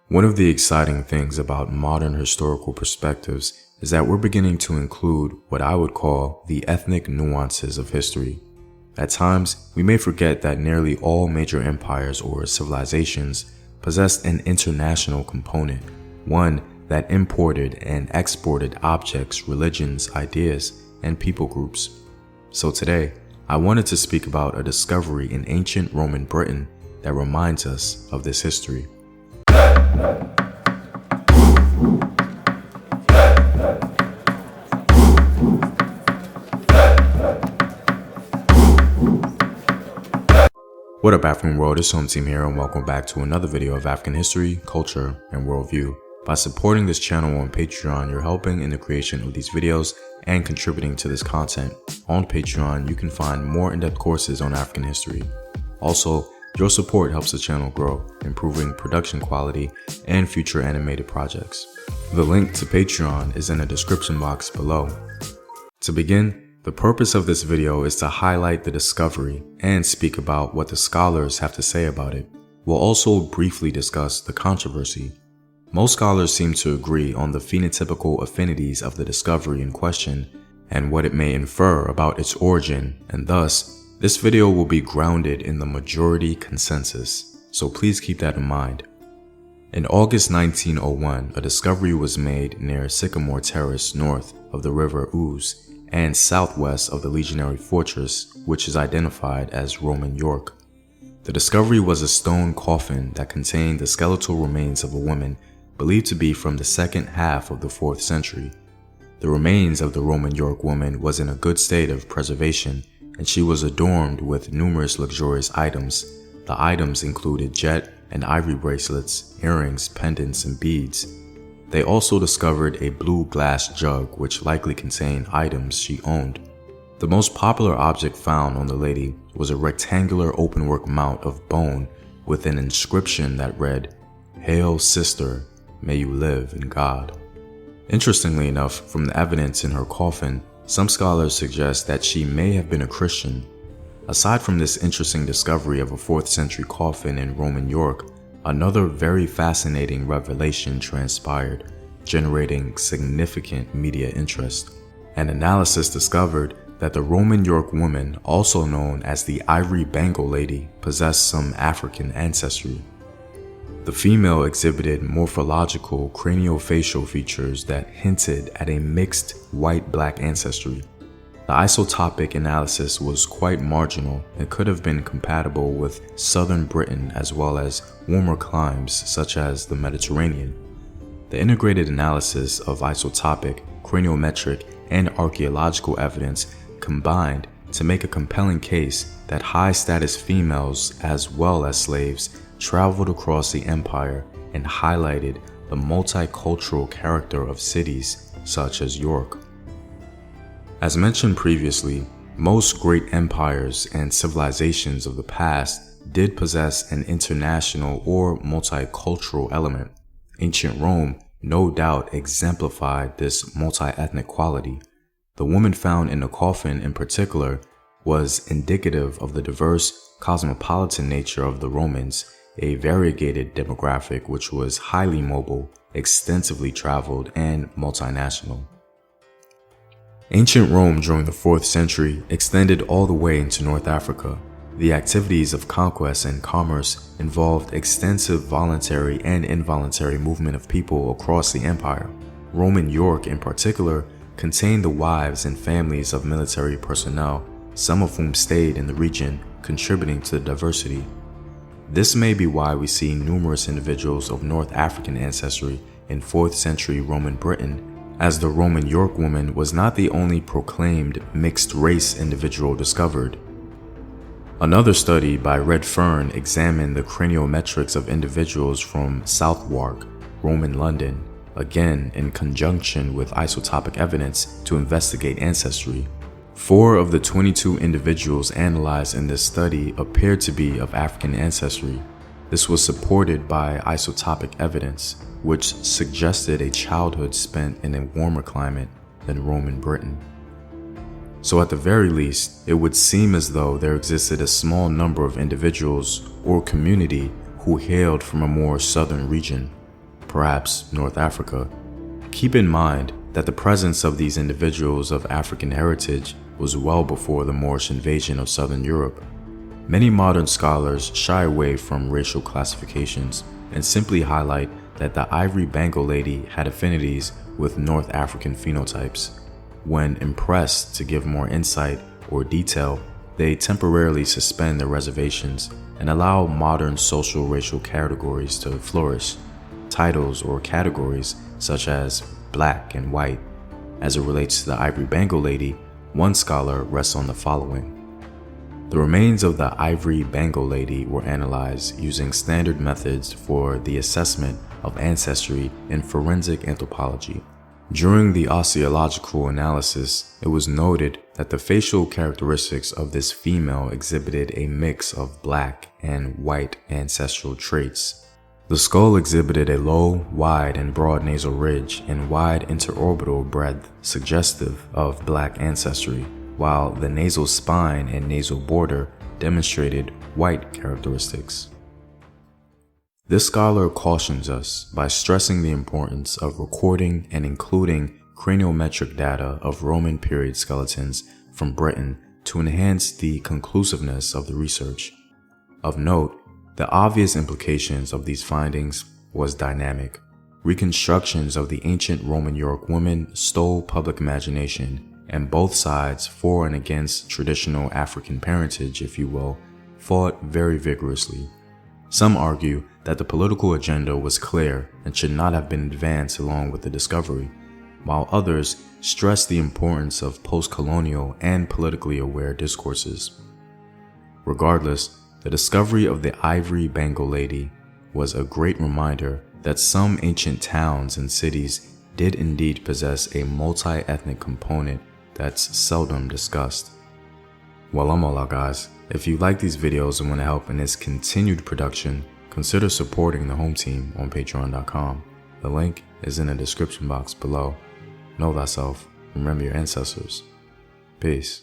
One of the exciting things about modern historical perspectives is that we're beginning to include what I would call the ethnic nuances of history. At times, we may forget that nearly all major empires or civilizations possessed an international component, one that imported and exported objects, religions, ideas, and people groups. So today, I wanted to speak about a discovery in ancient Roman Britain that reminds us of this history. What up, African world? It's Home Team here, and welcome back to another video of African history, culture, and worldview. By supporting this channel on Patreon, you're helping in the creation of these videos and contributing to this content. On Patreon, you can find more in-depth courses on African history. Also, your support helps the channel grow, improving production quality and future animated projects. The link to Patreon is in the description box below. To begin, the purpose of this video is to highlight the discovery and speak about what the scholars have to say about it. We'll also briefly discuss the controversy. Most scholars seem to agree on the phenotypical affinities of the discovery in question and what it may infer about its origin, and thus, this video will be grounded in the majority consensus, so please keep that in mind. In August 1901, a discovery was made near Sycamore Terrace north of the River Ouse and southwest of the Legionary Fortress, which is identified as Roman York. The discovery was a stone coffin that contained the skeletal remains of a woman believed to be from the second half of the 4th century. The remains of the Roman York woman was in a good state of preservation, and she was adorned with numerous luxurious items. The items included jet and ivory bracelets, earrings, pendants, and beads. They also discovered a blue glass jug which likely contained items she owned. The most popular object found on the lady was a rectangular openwork mount of bone with an inscription that read, "Hail Sister, may you live in God." Interestingly enough, from the evidence in her coffin, some scholars suggest that she may have been a Christian. Aside from this interesting discovery of a 4th century coffin in Roman York, another very fascinating revelation transpired, generating significant media interest. An analysis discovered that the Roman York woman, also known as the Ivory Bangle Lady, possessed some African ancestry. The female exhibited morphological craniofacial features that hinted at a mixed white-black ancestry. The isotopic analysis was quite marginal and could have been compatible with southern Britain as well as warmer climes such as the Mediterranean. The integrated analysis of isotopic, craniometric, and archaeological evidence combined to make a compelling case that high-status females as well as slaves traveled across the empire and highlighted the multicultural character of cities such as York. As mentioned previously, most great empires and civilizations of the past did possess an international or multicultural element. Ancient Rome no doubt exemplified this multi-ethnic quality. The woman found in the coffin in particular was indicative of the diverse cosmopolitan nature of the Romans, a variegated demographic which was highly mobile, extensively traveled, and multinational. Ancient Rome during the 4th century extended all the way into North Africa. The activities of conquest and commerce involved extensive voluntary and involuntary movement of people across the empire. Roman York in particular contained the wives and families of military personnel, some of whom stayed in the region, contributing to the diversity. This may be why we see numerous individuals of North African ancestry in 4th century Roman Britain, as the Roman York woman was not the only proclaimed mixed-race individual discovered. Another study by Red Fern examined the craniometrics of individuals from Southwark, Roman London, again in conjunction with isotopic evidence to investigate ancestry. 4 of the 22 individuals analyzed in this study appeared to be of African ancestry. This was supported by isotopic evidence, which suggested a childhood spent in a warmer climate than Roman Britain. So at the very least, it would seem as though there existed a small number of individuals or community who hailed from a more southern region. perhaps North Africa. Keep in mind that the presence of these individuals of African heritage was well before the Moorish invasion of southern Europe. Many modern scholars shy away from racial classifications and simply highlight that the ivory bangle lady had affinities with North African phenotypes. When impressed to give more insight or detail, they temporarily suspend their reservations and allow modern social racial categories to flourish. Titles or categories such as black and white. As it relates to the ivory bangle lady, one scholar rests on the following. The remains of the ivory bangle lady were analyzed using standard methods for the assessment of ancestry in forensic anthropology. During the archeological analysis, it was noted that the facial characteristics of this female exhibited a mix of black and white ancestral traits. The skull exhibited a low, wide, and broad nasal ridge and wide interorbital breadth suggestive of black ancestry, while the nasal spine and nasal border demonstrated white characteristics. This scholar cautions us by stressing the importance of recording and including craniometric data of Roman period skeletons from Britain to enhance the conclusiveness of the research. Of note, the obvious implications of these findings was dynamic. Reconstructions of the ancient Roman York women stole public imagination, and both sides, for and against traditional African parentage, if you will, fought very vigorously. Some argue that the political agenda was clear and should not have been advanced along with the discovery, while others stress the importance of post-colonial and politically aware discourses. Regardless, the discovery of the ivory bangle lady was a great reminder that some ancient towns and cities did indeed possess a multi-ethnic component that's seldom discussed. Well, I'm all out, guys. If you like these videos and want to help in its continued production, consider supporting the home team on patreon.com. The link is in the description box below. Know thyself, remember your ancestors. Peace.